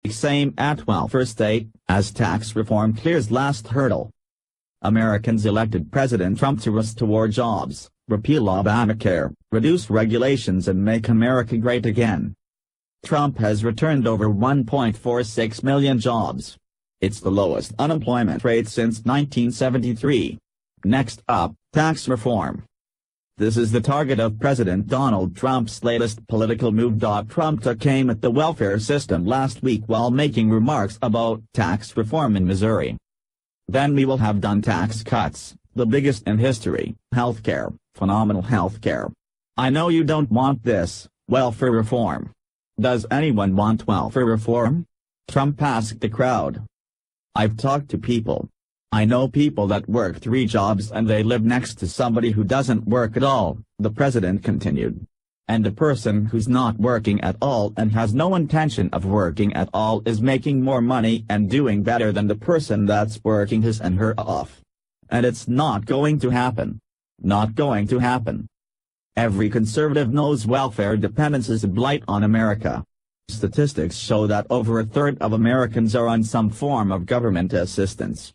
Same at welfare state, as tax reform clears last hurdle. Americans elected President Trump to restore jobs, repeal Obamacare, reduce regulations and make America great again. Trump has returned over 1.46 million jobs. It's the lowest unemployment rate since 1973. Next up, tax reform. This is the target of President Donald Trump's latest political move. Trump took aim at the welfare system last week while making remarks about tax reform in Missouri. Then we will have done tax cuts, the biggest in history, healthcare, phenomenal healthcare. I know you don't want this, welfare reform. Does anyone want welfare reform? Trump asked the crowd. I've talked to people. I know people that work 3 jobs and they live next to somebody who doesn't work at all, the president continued. And the person who's not working at all and has no intention of working at all is making more money and doing better than the person that's working his and her off. And it's not going to happen. Not going to happen. Every conservative knows welfare dependence is a blight on America. Statistics show that over a third of Americans are on some form of government assistance.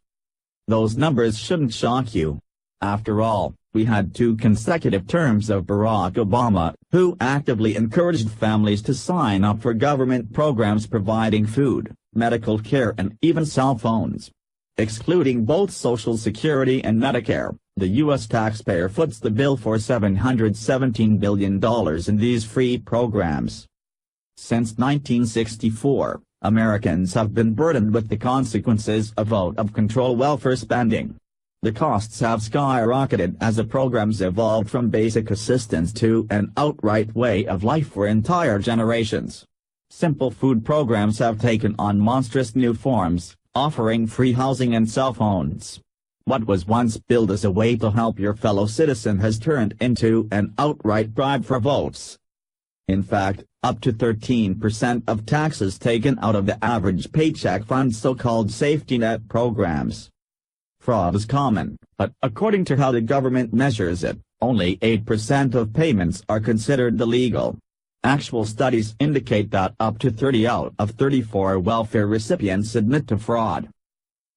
Those numbers shouldn't shock you. After all, we had 2 consecutive terms of Barack Obama, who actively encouraged families to sign up for government programs providing food, medical care and even cell phones. Excluding both Social Security and Medicare, the U.S. taxpayer foots the bill for $717 billion in these free programs. Since 1964, Americans have been burdened with the consequences of out-of-control welfare spending. The costs have skyrocketed as the programs evolved from basic assistance to an outright way of life for entire generations. Simple food programs have taken on monstrous new forms, offering free housing and cell phones. What was once billed as a way to help your fellow citizen has turned into an outright bribe for votes. In fact, up to 13% of taxes taken out of the average paycheck fund so-called safety net programs. Fraud is common, but according to how the government measures it, only 8% of payments are considered illegal. Actual studies indicate that up to 30 out of 34 welfare recipients admit to fraud.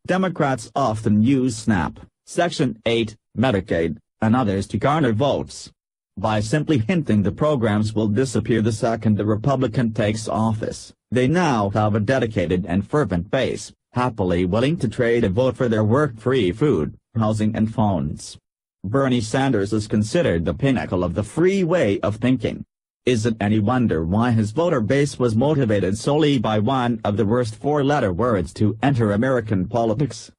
Democrats often use SNAP, Section 8, Medicaid, and others to garner votes. By simply hinting the programs will disappear the second the Republican takes office, they now have a dedicated and fervent base, happily willing to trade a vote for their work-free food, housing and phones. Bernie Sanders is considered the pinnacle of the free way of thinking. Is it any wonder why his voter base was motivated solely by one of the worst 4-letter words to enter American politics?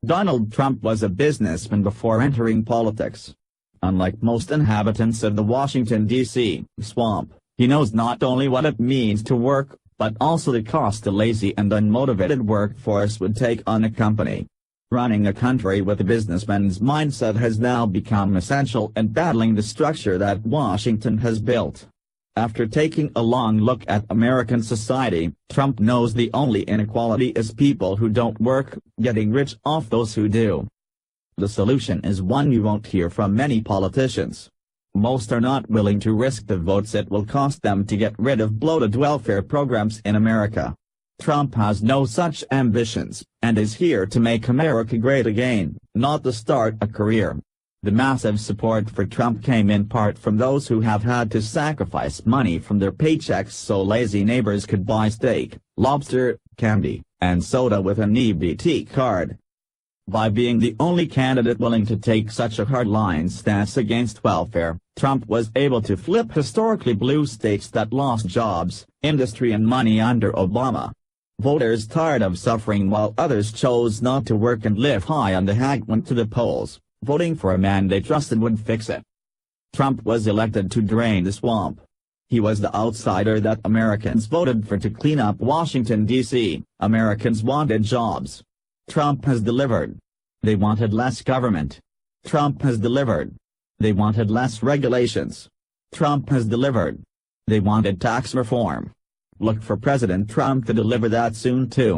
Donald Trump was a businessman before entering politics. Unlike most inhabitants of the Washington, D.C. swamp, he knows not only what it means to work, but also the cost a lazy and unmotivated workforce would take on a company. Running a country with a businessman's mindset has now become essential in battling the structure that Washington has built. After taking a long look at American society, Trump knows the only inequality is people who don't work, getting rich off those who do. The solution is one you won't hear from many politicians. Most are not willing to risk the votes it will cost them to get rid of bloated welfare programs in America. Trump has no such ambitions, and is here to make America great again, not to start a career. The massive support for Trump came in part from those who have had to sacrifice money from their paychecks so lazy neighbors could buy steak, lobster, candy, and soda with an EBT card. By being the only candidate willing to take such a hardline stance against welfare, Trump was able to flip historically blue states that lost jobs, industry and money under Obama. Voters tired of suffering while others chose not to work and live high on the hog went to the polls, voting for a man they trusted would fix it. Trump was elected to drain the swamp. He was the outsider that Americans voted for to clean up Washington, D.C. Americans wanted jobs. Trump has delivered. They wanted less government. Trump has delivered. They wanted less regulations. Trump has delivered. They wanted tax reform. Look for President Trump to deliver that soon too.